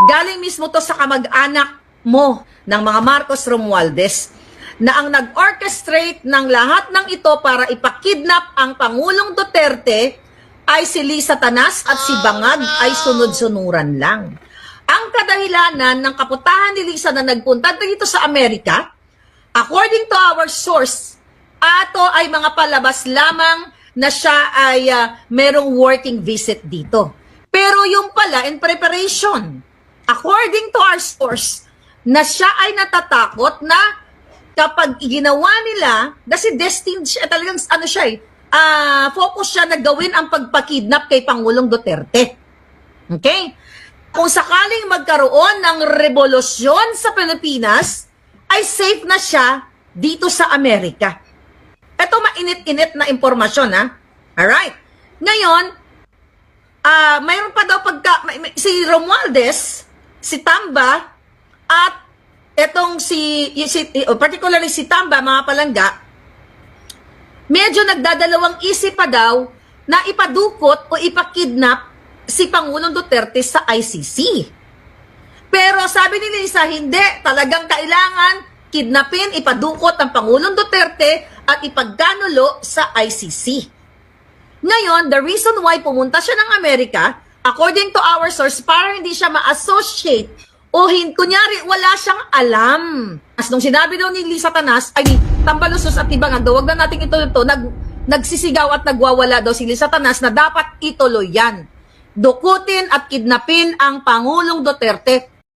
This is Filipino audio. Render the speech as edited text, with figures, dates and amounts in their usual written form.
Galing mismo to sa kamag-anak mo ng mga Marcos Romualdez na ang nag-orchestrate ng lahat ng ito para ipakidnap ang Pangulong Duterte ay si Lisa Tanas at si Bangag ay sunod-sunuran lang. Ang kadahilanan ng kaputahan ni Lisa na nagpunta dito sa Amerika, according to our source, ato ay mga palabas lamang na siya ay merong working visit dito. Pero yung pala in preparation, according to our source, na siya ay natatakot na kapag ginawa nila, kasi destined siya, talagang ano siya focus siya na gawin ang pagpakidnap kay Pangulong Duterte. Okay? Kung sakaling magkaroon ng revolusyon sa Pilipinas, ay safe na siya dito sa Amerika. Ito mainit-init na impormasyon, ha? Alright. Ngayon, mayroon pa daw si Romualdez, si Tamba, at etong particularly si Tamba, mga palangga, medyo nagdadalawang isip pa daw na ipadukot o ipakidnap si Pangulong Duterte sa ICC. Pero sabi ni Lisa, hindi, talagang kailangan kidnapin, ipadukot ang Pangulong Duterte at ipagkanulo sa ICC. Ngayon, the reason why pumunta siya ng Amerika, according to our source, para hindi siya ma-associate o kunyari wala siyang alam. As nung sinabi daw ni Lisa Tanas, ay Tambalusos at Ibangag, wag na natin ito, nagsisigaw at nagwawala daw si Lisa Tanas na dapat ituloy yan. Dukutin at kidnapin ang Pangulong Duterte.